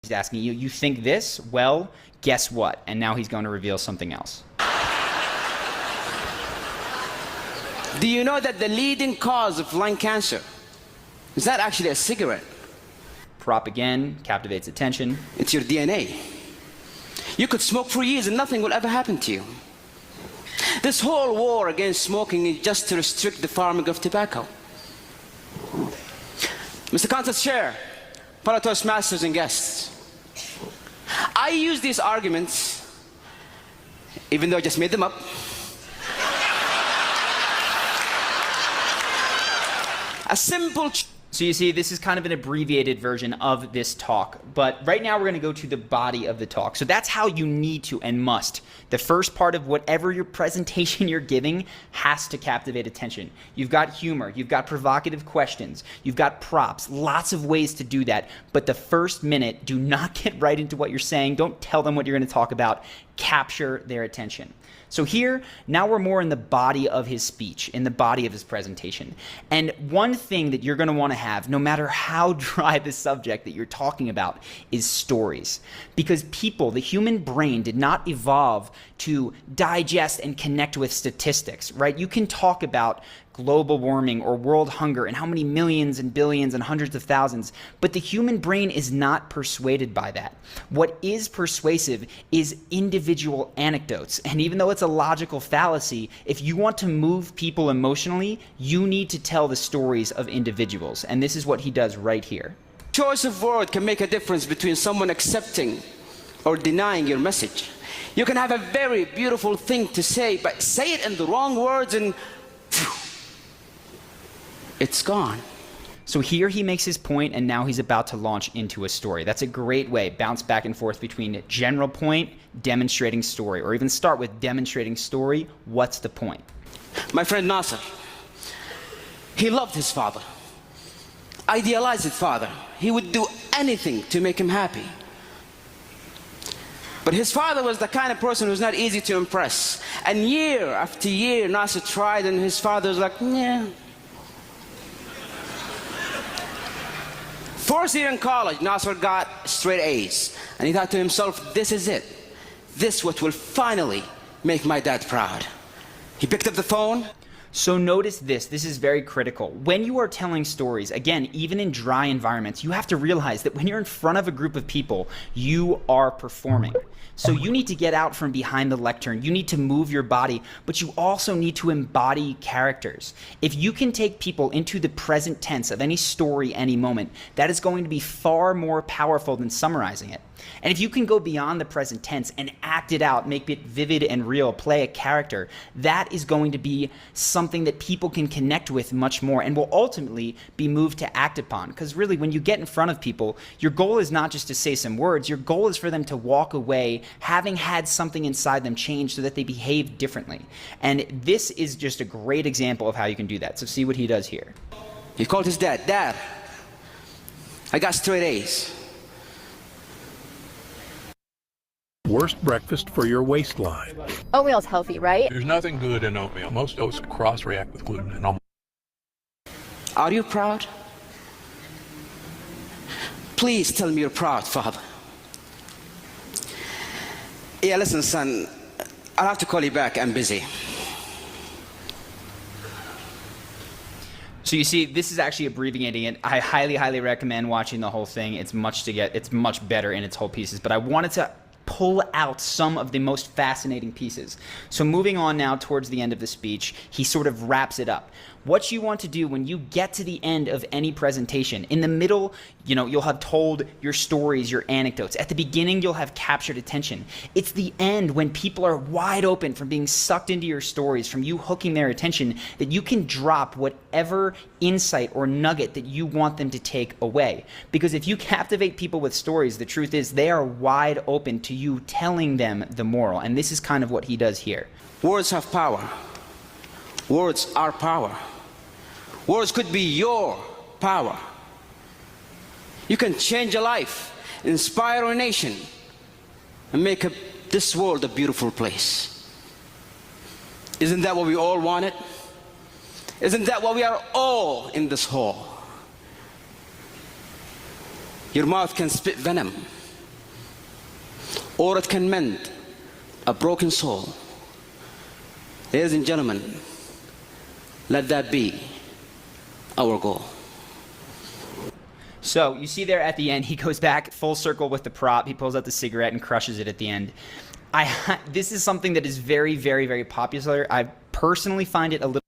He's asking you, you think this? Well, guess what? And now he's going to reveal something else. Do you know that the leading cause of lung cancer is not actually a cigarette? Prop again, captivates attention. It's your DNA. You could smoke for years and nothing will ever happen to you. This whole war against smoking is just to restrict the farming of tobacco. Mr. Contest Chair, fellow Toastmasters and guests, I use these arguments, even though I just made them up, a simple... So you see, this is kind of an abbreviated version of this talk, but right now we're going to go to the body of the talk. So that's how you need to and must. The first part of whatever your presentation you're giving has to captivate attention. You've got humor, you've got provocative questions, you've got props, lots of ways to do that. But the first minute, do not get right into what you're saying. Don't tell them what you're going to talk about. Capture their attention. So here, now we're more in the body of his speech, in the body of his presentation. And one thing that you're going to want to have, no matter how dry the subject that you're talking about, is stories. Because people, the human brain, did not evolve to digest and connect with statistics, right? You can talk about global warming or world hunger and how many millions and billions and hundreds of thousands, but the human brain is not persuaded by that. What is persuasive is individual anecdotes. And even though it's a logical fallacy, if you want to move people emotionally, you need to tell the stories of individuals. And this is what he does right here. Choice of word can make a difference between someone accepting or denying your message. You can have a very beautiful thing to say, but say it in the wrong words and it's gone. So here he makes his point, and now he's about to launch into a story. That's a great way. Bounce back and forth between general point, demonstrating story, or even start with demonstrating story. What's the point? My friend Nasser, he loved his father, idealized his father. He would do anything to make him happy. But his father was the kind of person who's not easy to impress. And year after year, Nasser tried, and his father was like, yeah. First year in college, Nasser got straight A's. And he thought to himself, this is it. This what will finally make my dad proud. He picked up the phone. So notice this. This is very critical. When you are telling stories, again, even in dry environments, you have to realize that when you're in front of a group of people, you are performing. So you need to get out from behind the lectern. You need to move your body, but you also need to embody characters. If you can take people into the present tense of any story, any moment, that is going to be far more powerful than summarizing it. And if you can go beyond the present tense and act it out, make it vivid and real, play a character, that is going to be something that people can connect with much more and will ultimately be moved to act upon. Because really, when you get in front of people, your goal is not just to say some words, your goal is for them to walk away having had something inside them change so that they behave differently. And this is just a great example of how you can do that. So see what he does here. He called his dad. Dad, I got straight A's. Worst breakfast for your waistline. Oatmeal's healthy, right? There's nothing good in oatmeal. Most oats cross-react with gluten and almond. Are you proud? Please tell me you're proud, Father. Yeah, listen, son, I'll have to call you back. I'm busy. So you see, this is actually abbreviating it. I highly, highly recommend watching the whole thing. It's much better in its whole pieces. But I wanted to pull out some of the most fascinating pieces. So moving on now towards the end of the speech, he sort of wraps it up. What you want to do when you get to the end of any presentation, in the middle, you'll have told your stories, your anecdotes. At the beginning, you'll have captured attention. It's the end when people are wide open from being sucked into your stories, from you hooking their attention, that you can drop whatever insight or nugget that you want them to take away. Because if you captivate people with stories, the truth is they are wide open to you telling them the moral. And this is kind of what he does here. Words have power. Words are power. Words could be your power. You can change a life, inspire a nation, and make this world a beautiful place. Isn't that what we all wanted? Isn't that why we are all in this hall? Your mouth can spit venom. or it can mend a broken soul. Ladies and gentlemen, let that be our goal. So you see there at the end, he goes back full circle with the prop. He pulls out the cigarette and crushes it at the end. This is something that is very, very, very popular. I personally find it a little.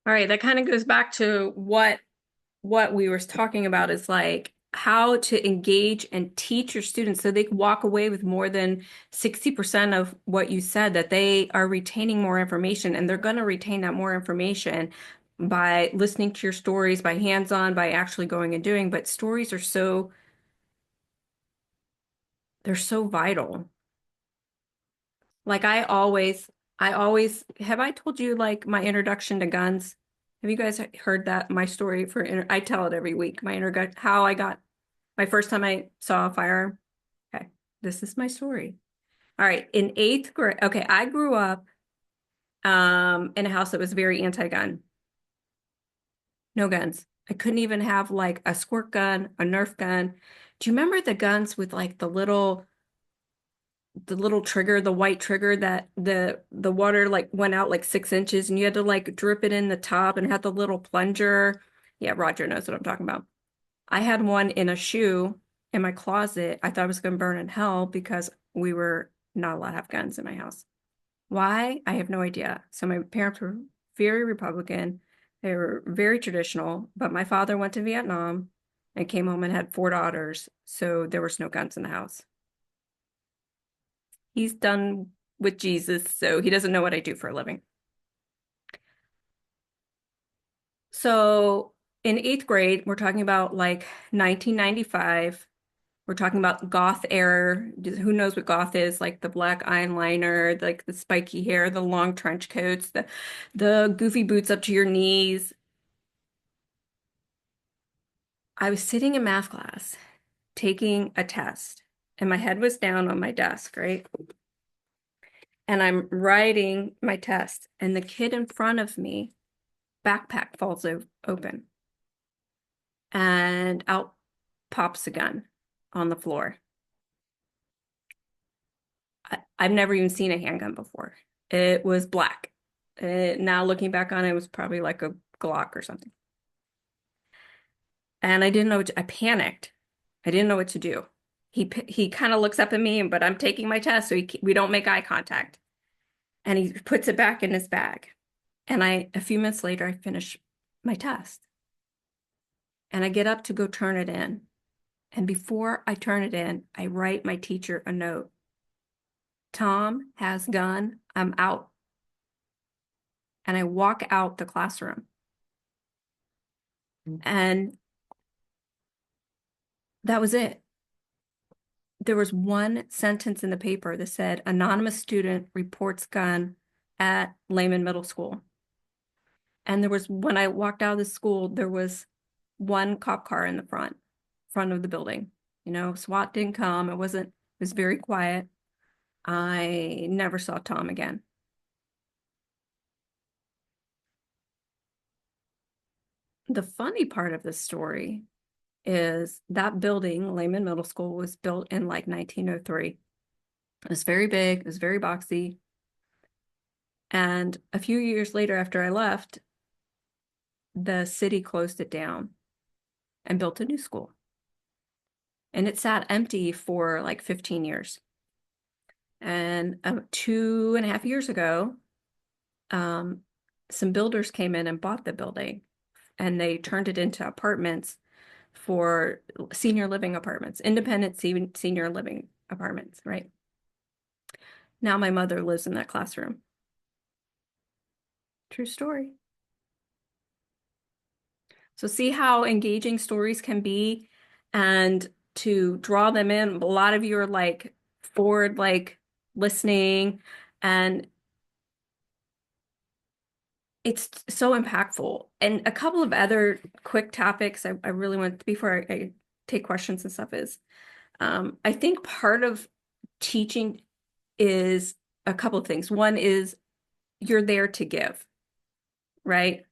All right, that kind of goes back to what we were talking about, is like how to engage and teach your students so they can walk away with more than 60% of what you said, that they are retaining more information, and they're going to retain that more information by listening to your stories, by hands-on, by actually going and doing. But stories are they're so vital. Like I always, have I told you like my introduction to guns? Have you guys heard that? My story I tell it every week. How I got my first time I saw a firearm. Okay, this is my story. All right, in 8th grade. Okay, I grew up in a house that was very anti-gun. No guns. I couldn't even have like a squirt gun, a Nerf gun. Do you remember the guns with like the little trigger, the white trigger that the water like went out like 6 inches and you had to like drip it in the top and had the little plunger? Yeah, Roger knows what I'm talking about. I had one in a shoe in my closet. I thought I was going to burn in hell because we were not allowed to have guns in my house. Why? I have no idea. So my parents were very Republican. They were very traditional, but my father went to Vietnam and came home and had 4 daughters. So there was no guns in the house. He's done with Jesus, so he doesn't know what I do for a living. So in 8th grade, we're talking about like 1995. We're talking about goth era. Who knows what goth is? Like the black eyeliner, like the spiky hair, the long trench coats, the goofy boots up to your knees. I was sitting in math class taking a test, and my head was down on my desk, right? And I'm writing my test, and the kid in front of me, backpack falls open, and out pops a gun on the floor. I've never even seen a handgun before. It was black. Now looking back on it, it was probably like a Glock or something. And I didn't know I panicked. I didn't know what to do. He kind of looks up at me, but I'm taking my test, so we don't make eye contact. And he puts it back in his bag. And a few minutes later, I finish my test. And I get up to go turn it in. And before I turn it in, I write my teacher a note. Tom has gun, I'm out. And I walk out the classroom. And that was it. There was one sentence in the paper that said, anonymous student reports gun at Lehman Middle School. And when I walked out of the school, there was one cop car in the front of the building. You know, SWAT didn't come. It was very quiet. I never saw Tom again. The funny part of this story is that building, Lehman Middle School, was built in like 1903. It was very big, it was very boxy. And a few years later, after I left, the city closed it down and built a new school. And it sat empty for like 15 years. And 2.5 years ago, some builders came in and bought the building, and they turned it into apartments for senior living apartments, independent senior living apartments, right? Now my mother lives in that classroom. True story. So see how engaging stories can be, and to draw them in. A lot of you are like forward, like listening, and it's so impactful. And a couple of other quick topics I really want, before I take questions and stuff, is I think part of teaching is a couple of things. One is you're there to give. right?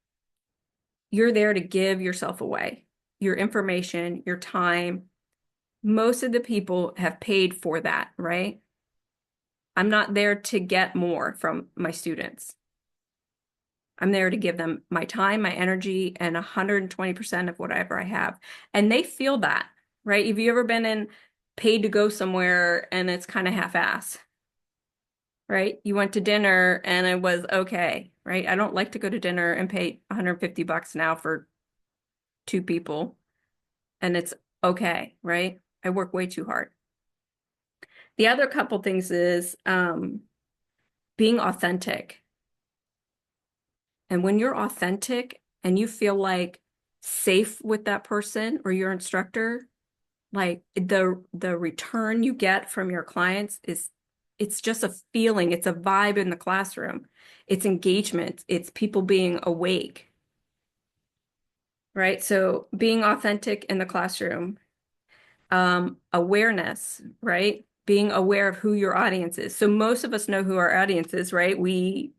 You're there to give yourself away, your information, your time. Most of the people have paid for that, right? I'm not there to get more from my students. I'm there to give them my time, my energy, and 120% of whatever I have. And they feel that, right? Have you ever been in paid to go somewhere and it's kind of half-ass, right? You went to dinner and it was okay, right? I don't like to go to dinner and pay $150 now for two people and it's okay, right? I work way too hard. The other couple things is being authentic. And when you're authentic and you feel like safe with that person or your instructor, like the return you get from your clients is it's just a feeling, it's a vibe in the classroom. It's engagement, it's people being awake. Right? So being authentic in the classroom, awareness, right? Being aware of who your audience is. So most of us know who our audience is, right? We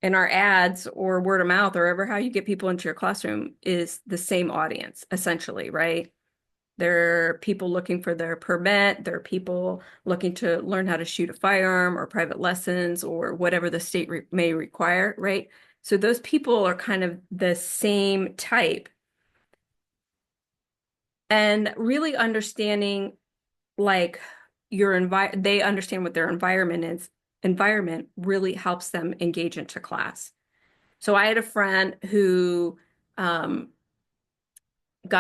in our ads or word of mouth or ever how you get people into your classroom is the same audience, essentially, right? There are people looking for their permit. There are people looking to learn how to shoot a firearm or private lessons or whatever the state may require, right? So those people are kind of the same type. And really understanding like they understand what their environment is. Environment really helps them engage into class. So I had a friend who got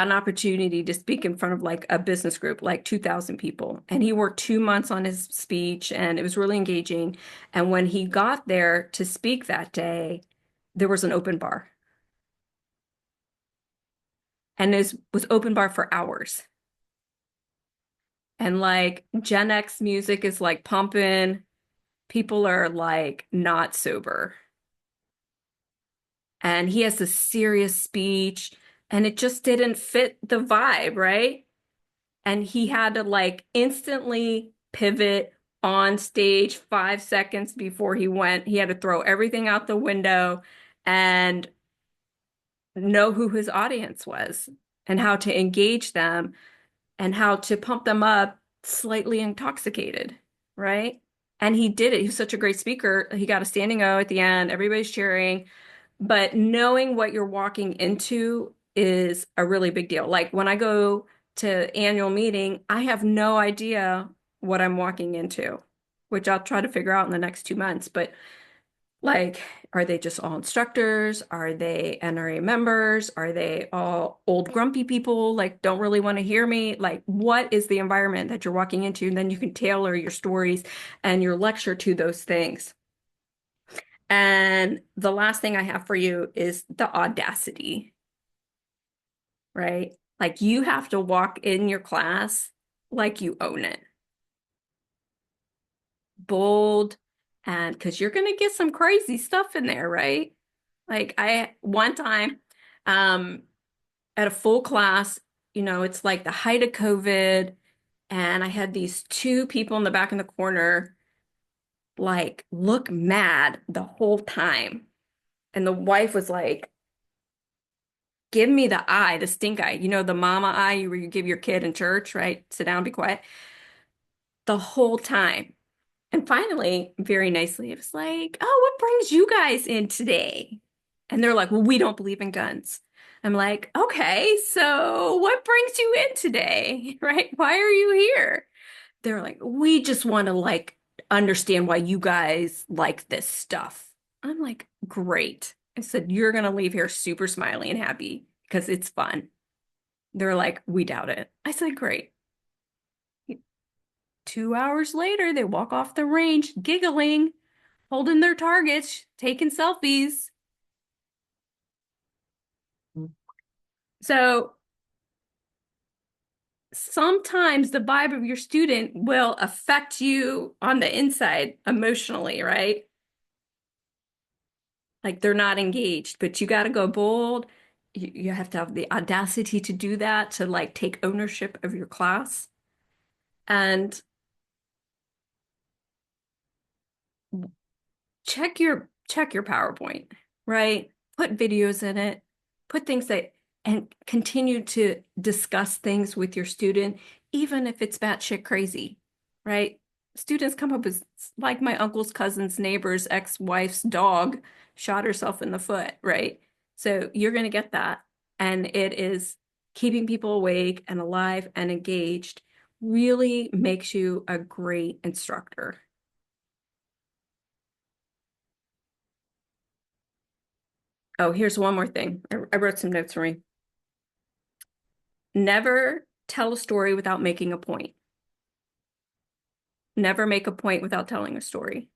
an opportunity to speak in front of like a business group, like 2,000 people. And he worked 2 months on his speech and it was really engaging. And when he got there to speak that day, there was an open bar. And it was open bar for hours. And like Gen X music is like pumping. People are like not sober. And he has a serious speech and it just didn't fit the vibe, right? And he had to like instantly pivot on stage 5 seconds before he went. He had to throw everything out the window and know who his audience was and how to engage them and how to pump them up slightly intoxicated, right? And he did it. He was such a great speaker. He got a standing O at the end. Everybody's cheering. But knowing what you're walking into is a really big deal. Like when I go to annual meeting, I have no idea what I'm walking into, which I'll try to figure out in the next 2 months. But like, are they just all instructors? Are they NRA members? Are they all old grumpy people like don't really want to hear me? Like, what is the environment that you're walking into? And then you can tailor your stories and your lecture to those things. And the last thing I have for you is the audacity, right? Like you have to walk in your class like you own it. Bold, and because you're gonna get some crazy stuff in there, right? Like I one time at a full class, it's like the height of COVID, and I had these two people in the back in the corner like look mad the whole time. And the wife was like, give me the eye, the stink eye, the mama eye where you give your kid in church, right? Sit down, be quiet. The whole time. And finally, very nicely, it was like, oh, what brings you guys in today? And they're like, well, we don't believe in guns. I'm like, okay, so what brings you in today? Right? Why are you here? They're like, we just want to like understand why you guys like this stuff. I'm like, great. I said, you're gonna leave here super smiley and happy because it's fun. They're like, we doubt it. I said, great. 2 hours later, they walk off the range, giggling, holding their targets, taking selfies. So sometimes the vibe of your student will affect you on the inside emotionally, right? Like they're not engaged, but you got to go bold. You have to have the audacity to do that, to like take ownership of your class. And check your PowerPoint. right? Put videos in it, put things that, and continue to discuss things with your student, even if it's batshit crazy, right? Students come up with, like my uncle's cousin's neighbor's ex-wife's dog shot herself in the foot, right? So you're going to get that. And it is keeping people awake and alive and engaged really makes you a great instructor. Oh, here's one more thing. I wrote some notes for me. Never tell a story without making a point. Never make a point without telling a story.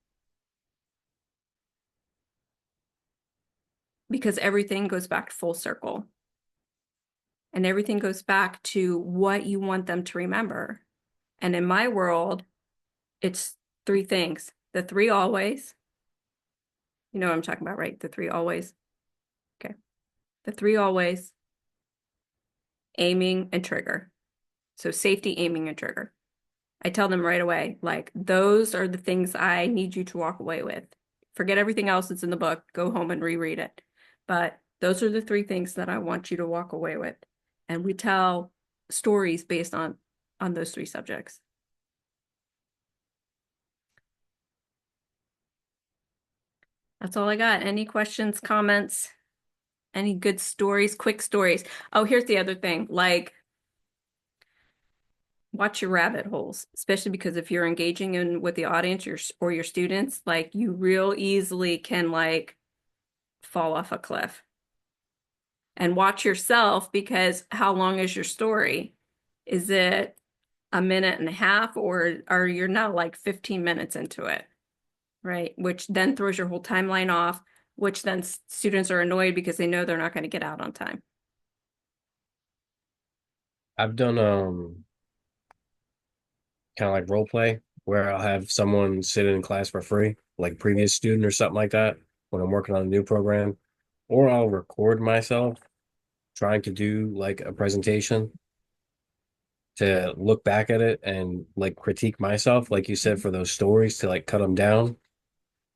Because everything goes back full circle. And everything goes back to what you want them to remember. And in my world, it's three things. The three always. You know what I'm talking about, right? The three always. Okay. The three always. Aiming and trigger. So safety, aiming, and trigger. I tell them right away, like, those are the things I need you to walk away with. Forget everything else that's in the book. Go home and reread it. But those are the three things that I want you to walk away with. And we tell stories based on those three subjects. That's all I got. Any questions, comments? Any good stories, quick stories? Oh, here's the other thing. Like, watch your rabbit holes, especially because if you're engaging in with the audience or your students, like you real easily can like fall off a cliff. And watch yourself, because how long is your story? Is it a minute and a half, or are you now like 15 minutes into it? Right? Which then throws your whole timeline off, which then students are annoyed because they know they're not going to get out on time. I've done kind of like role play where I'll have someone sit in class for free, like previous student or something like that, when I'm working on a new program, or I'll record myself trying to do like a presentation to look back at it and like critique myself, like you said, for those stories to like cut them down,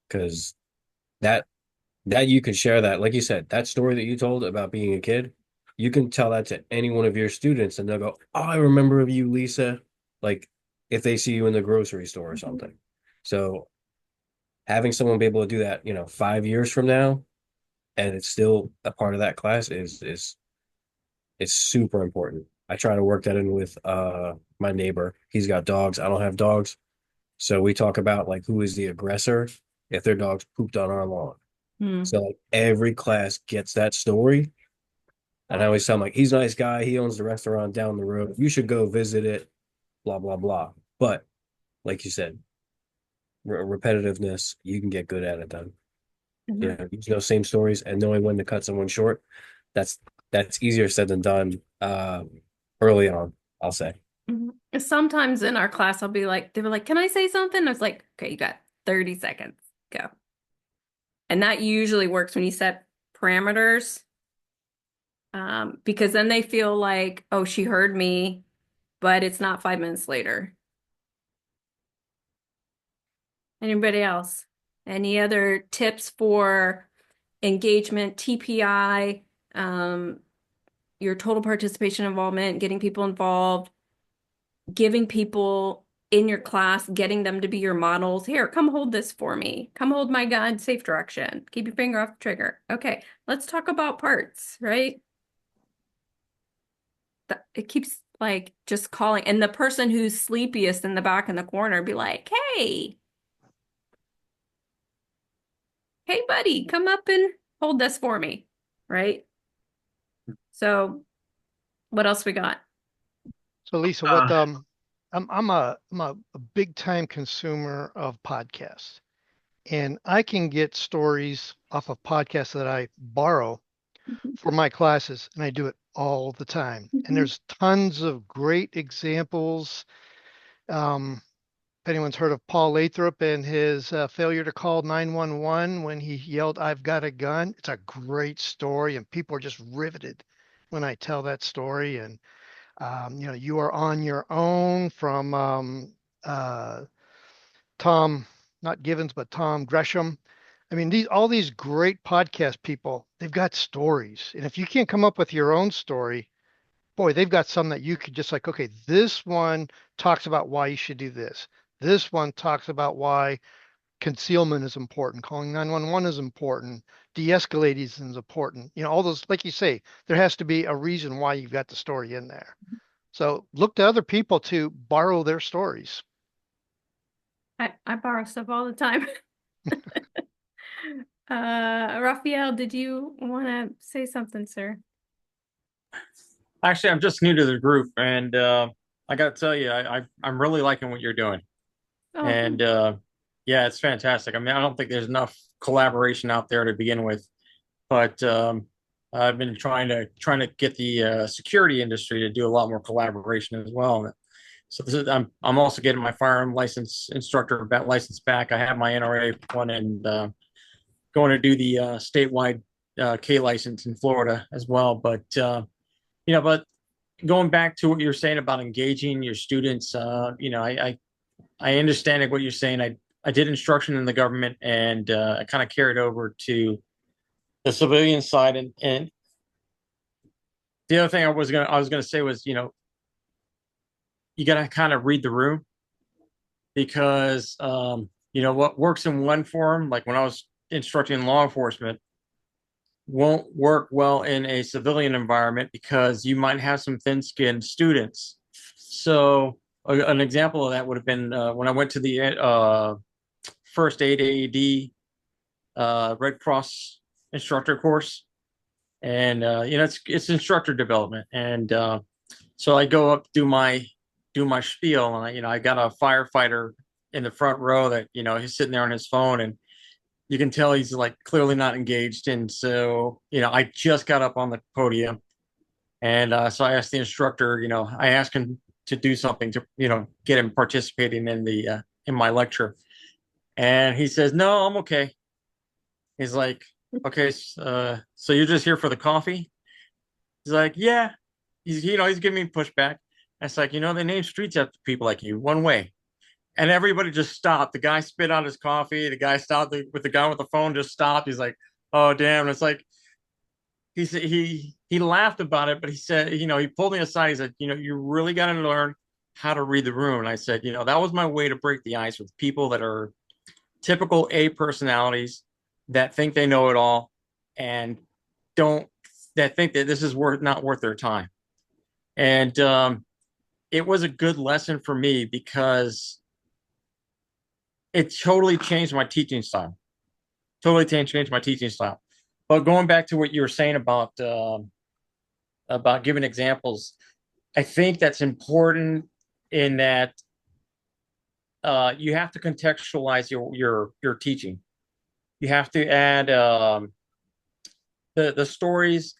because that you could share that, like you said, that story that you told about being a kid, you can tell that to any one of your students and they'll go, "Oh, I remember of you, Lisa." Like if they see you in the grocery store or something. So having someone be able to do that, 5 years from now, and it's still a part of that class is super important. I try to work that in with my neighbor. He's got dogs. I don't have dogs. So we talk about like who is the aggressor if their dogs pooped on our lawn. Hmm. So like every class gets that story. And I always tell him like he's a nice guy. He owns the restaurant down the road. You should go visit it, blah, blah, blah. But like you said, repetitiveness, you can get good at it then. Mhm. Using those same stories and knowing when to cut someone short, that's easier said than done early on, I'll say. Mhm. Sometimes in our class, I'll be like, they were like, "Can I say something?" I was like, "Okay, you got 30 seconds. Go." And that usually works when you set parameters, because then they feel like, "Oh, she heard me," but it's not 5 minutes later. Anybody else? Any other tips for engagement, TPI, your total participation involvement, getting people involved, giving people in your class, getting them to be your models? Here, come hold this for me. Come hold my gun, safe direction. Keep your finger off the trigger. Okay, let's talk about parts, right? It keeps like just calling. And the person who's sleepiest in the back in the corner be like, hey, buddy, come up and hold this for me, right? So what else we got? So Lisa, what I'm a big time consumer of podcasts, and I can get stories off of podcasts that I borrow for my classes, and I do it all the time. And Mhm. there's tons of great examples. If anyone's heard of Paul Lathrop and his failure to call 911 when he yelled, "I've got a gun," it's a great story, and people are just riveted when I tell that story. And You Are on Your Own from uh, Tom, not Givens, but Tom Gresham. I mean, all these great podcast people, they've got stories. And if you can't come up with your own story, boy, they've got some that you could just like, okay, this one talks about why you should do this. This one talks about why concealment is important, calling 911 is important, de-escalating is important. All those, like you say, there has to be a reason why you've got the story in there. So look to other people to borrow their stories. I borrow stuff all the time. Raphael, did you want to say something, sir? Actually, I'm just new to the group, and I got to tell you, I'm really liking what you're doing, Oh, and yeah, it's fantastic. I mean, I don't think there's enough collaboration out there to begin with, but I've been trying to get the security industry to do a lot more collaboration as well. So I'm also getting my firearm instructor license back. I have my NRA one, and going to do the statewide K license in Florida as well. But but going back to what you're saying about engaging your students, I understand what you're saying. I did instruction in the government, and I kind of carried over to the civilian side. And the other thing I was gonna say was, you gotta kind of read the room, because what works in one form, like when I was instructing law enforcement, won't work well in a civilian environment, because you might have some thin-skinned students. So an example of that would have been when I went to the first aid AED Red Cross instructor course, and it's instructor development, and so I go up, do my spiel, and I got a firefighter in the front row that he's sitting there on his phone, and you can tell he's like clearly not engaged. And so I just got up on the podium, and so I asked the instructor, I asked him to do something to get him participating in my lecture, and he says, "No, I'm okay." He's like, "Okay, so you're just here for the coffee?" He's like, "Yeah." He's giving me pushback. It's like, they name streets after people like you, one way. And everybody just stopped. The guy spit out his coffee. The guy stopped with the guy with the phone, just stopped. He's like, "Oh, damn." And it's like, he laughed about it, but he said, he pulled me aside. He said, "You really got to learn how to read the room." And I said, that was my way to break the ice with people that are typical A personalities, that think they know it all, and that think that this is not worth their time. And it was a good lesson for me, because it totally changed my teaching style. Changed my teaching style. But going back to what you were saying about giving examples, I think that's important, in that you have to contextualize your teaching. You have to add the stories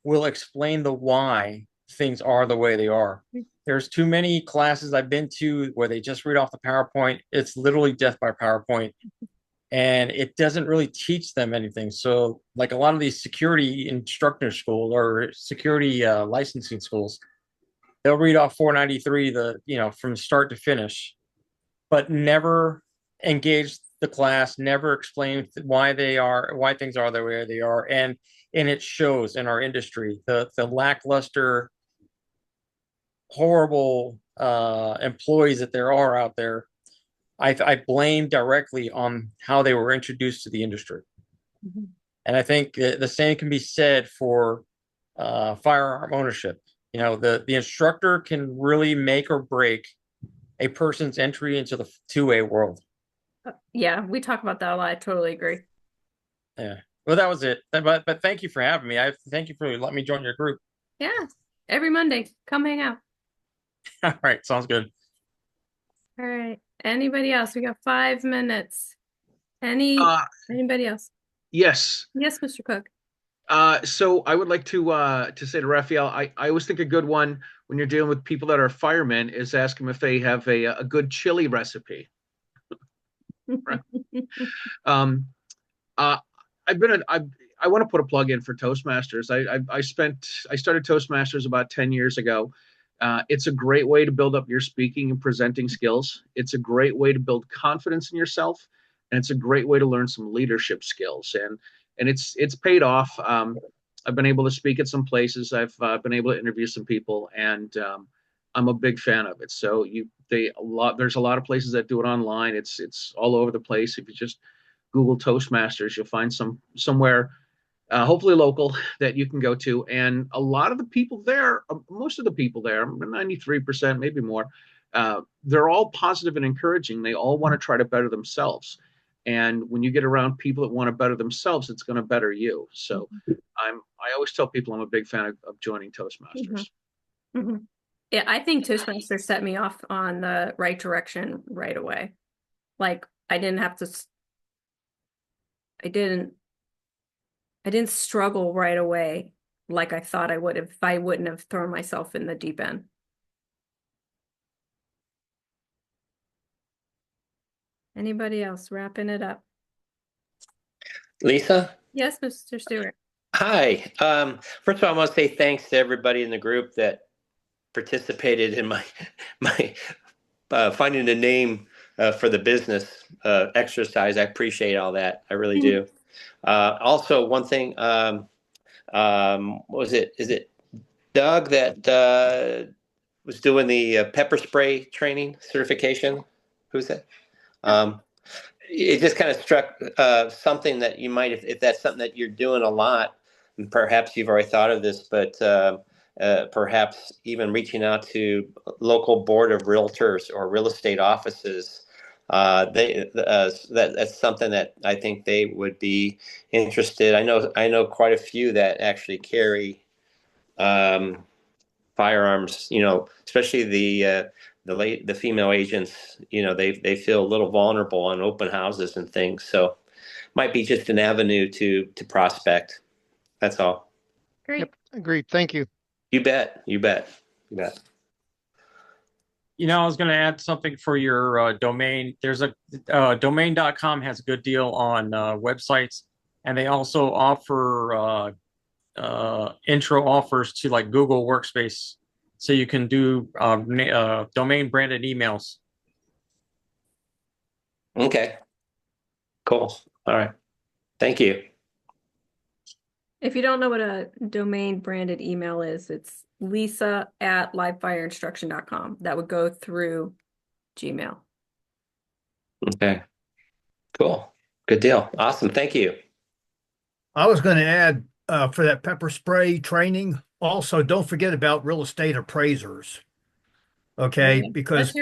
will explain the why things are the way they are. There's too many classes I've been to where they just read off the PowerPoint. It's literally death by PowerPoint, and it doesn't really teach them anything. So like a lot of these security instructor school or security licensing schools, they'll read off 493 from start to finish, but never engage the class, never explain why things are the way they are. And it shows in our industry, the lackluster, horrible employees that there are out there. I blame directly on how they were introduced to the industry. Mm-hmm. And I think the same can be said for firearm ownership. The instructor can really make or break a person's entry into the 2A world. Yeah, we talk about that a lot. I totally agree. Yeah. Well, that was it. But thank you for having me. Thank you for letting me join your group. Yeah. Every Monday, come hang out. All right. Sounds good. All right. Anybody else? We got 5 minutes. Anybody else? Yes. Yes, Mr. Cook. So I would like to say to Raphael, I always think a good one when you're dealing with people that are firemen is ask them if they have a good chili recipe. Right. I want to put a plug in for Toastmasters. I started Toastmasters about 10 years ago. It's a great way to build up your speaking and presenting skills. It's a great way to build confidence in yourself. and it's a great way to learn some leadership skills, and it's paid off. I've been able to speak at some places. I've been able to interview some people, and I'm a big fan of it. So there's a lot of places that do it online. It's all over the place. If you just Google Toastmasters, you'll find somewhere, hopefully local, that you can go to. And a lot of the people there, most of the people there, 93%, maybe more, they're all positive and encouraging. They all want to try to better themselves. And when you get around people that want to better themselves, it's going to better you. So I always tell people I'm a big fan of joining Toastmasters. Mm-hmm. Yeah, I think Toastmasters set me off on the right direction right away. Like I didn't struggle right away like I thought I would have if I wouldn't have thrown myself in the deep end. Anybody else wrapping it up? Lisa? Yes, Mr. Stewart. Hi. First of all, I want to say thanks to everybody in the group that participated in my finding a name for the business exercise. I appreciate all that. I really do. Also, one thing, what was it? Is it Doug that was doing the pepper spray training certification? Who's that? It just kind of struck something that you might, if that's something that you're doing a lot, and perhaps you've already thought of this, but perhaps even reaching out to local board of realtors or real estate offices. That's something that I think they would be interested. I know quite a few that actually carry firearms. Especially the female agents. They feel a little vulnerable on open houses and things. So might be just an avenue to prospect. That's all. Great. Yep, agreed. Thank you. You bet. You bet. You bet. I was going to add something for your domain. There's a domain.com has a good deal on websites, and they also offer intro offers to like Google Workspace, so you can do domain branded emails. Okay. Cool. All right. Thank you. If you don't know what a domain branded email is, it's lisa@livefireinstruction.com. That would go through Gmail. Okay. Cool. Good deal. Awesome. Thank you. I was going to add for that pepper spray training, also don't forget about real estate appraisers. Okay, Okay. because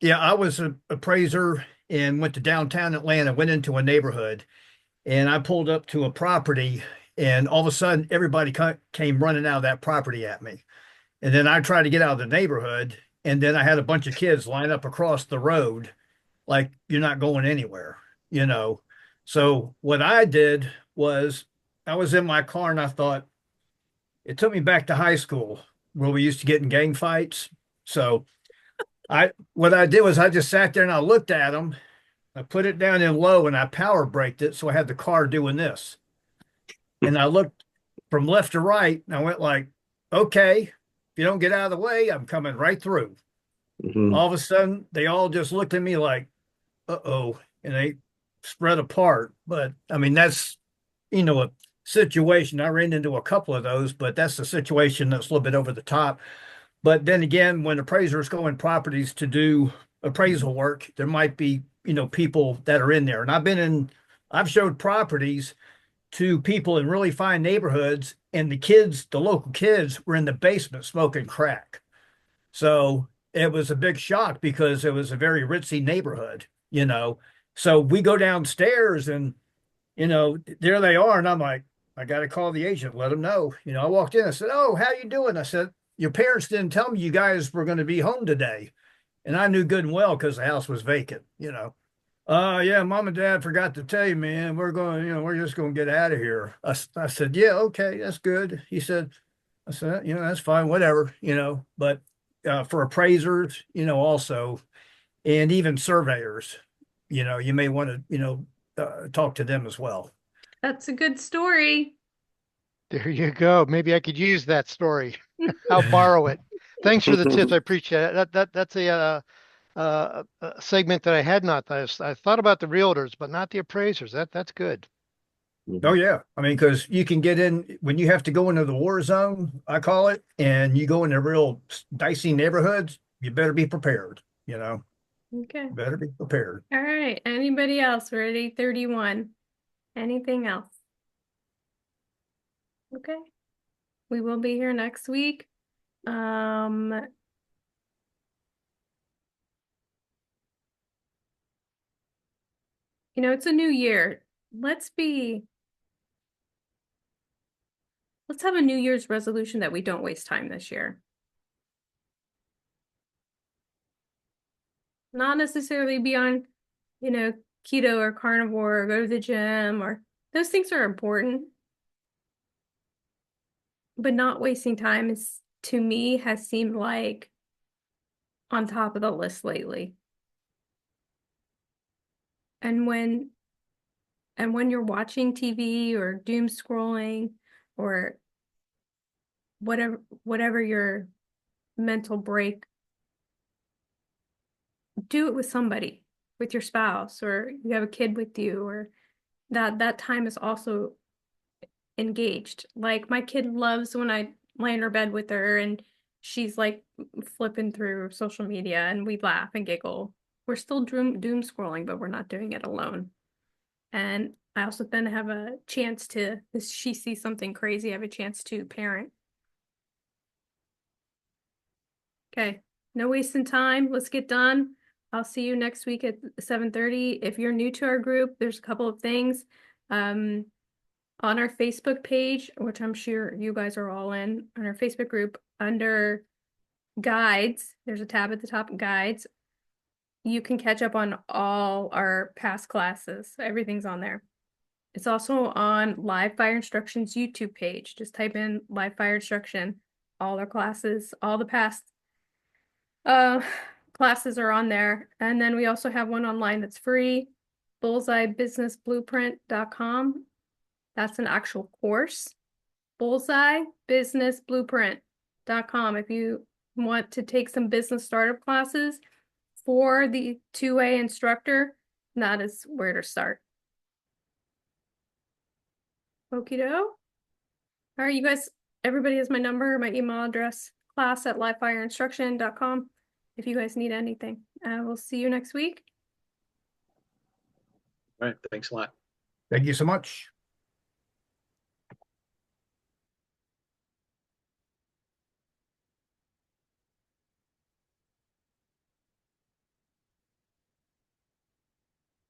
I was an appraiser and went to downtown Atlanta, went into a neighborhood, and I pulled up to a property, and all of a sudden everybody came running out of that property at me. And then I tried to get out of the neighborhood, and then I had a bunch of kids line up across the road like you're not going anywhere, So what I did was I was in my car and I thought, it took me back to high school where we used to get in gang fights. So what I did was I just sat there and I looked at them. I put it down in low and I power braked it. So I had the car doing this. And I looked from left to right and I went like, okay, if you don't get out of the way, I'm coming right through. Mm-hmm. All of a sudden, they all just looked at me like, uh-oh, and they spread apart. But I mean, that's, a situation. I ran into a couple of those, but that's a situation that's a little bit over the top. But then again, when appraisers go in properties to do appraisal work, there might be, people that are in there. And I've showed properties to people in really fine neighborhoods, and the local kids were in the basement smoking crack. So it was a big shock because it was a very ritzy neighborhood, So we go downstairs and, there they are. And I'm like, I got to call the agent, let them know. I walked in, I said, oh, how you doing? I said, your parents didn't tell me you guys were going to be home today. And I knew good and well because the house was vacant, yeah, mom and dad forgot to tell you, man, we're just going to get out of here. I said, yeah, okay, that's good. I said, that's fine, whatever, but for appraisers, also, and even surveyors, you may want to, talk to them as well. That's a good story. There you go. Maybe I could use that story. I'll borrow it. Thanks for the tips. I appreciate it. That's a segment that I had not. I thought about the realtors, but not the appraisers. That's good. Oh yeah. I mean, because you can get in when you have to go into the war zone, I call it, and you go into real dicey neighborhoods, you better be prepared, you know. Okay. Better be prepared. All right. Anybody else? We're at 8:31. Anything else? Okay. We will be here next week. You know, it's a new year. Let's have a New Year's resolution that we don't waste time this year. Not necessarily be on, you know, keto or carnivore or go to the gym, or those things are important. But not wasting time is, to me, has seemed like on top of the list lately. And when you're watching TV or doom scrolling or whatever your mental break, do it with somebody, with your spouse, or you have a kid with you, or that time is also engaged. Like my kid loves when I lay in her bed with her and she's like flipping through social media and we laugh and giggle. We're still doom scrolling, but we're not doing it alone. And I also then have a chance to, if she sees something crazy, I have a chance to parent. Okay, no wasting time. Let's get done. I'll see you next week at 7:30. If you're new to our group, there's a couple of things. On our Facebook page, which I'm sure you guys are all in, on our Facebook group, under guides, there's a tab at the top, guides. You can catch up on all our past classes. Everything's on there. It's also on Live Fire Instruction's YouTube page. Just type in Live Fire Instruction. All our classes, all the past classes are on there. And then we also have one online that's free, bullseyebusinessblueprint.com. That's an actual course. bullseyebusinessblueprint.com. If you want to take some business startup classes for the 2A instructor, that is where to start. Okie doke. All right, you guys, everybody has my number, my email address, class@livefireinstruction.com. If you guys need anything, we'll see you next week. All right. Thanks a lot. Thank you so much.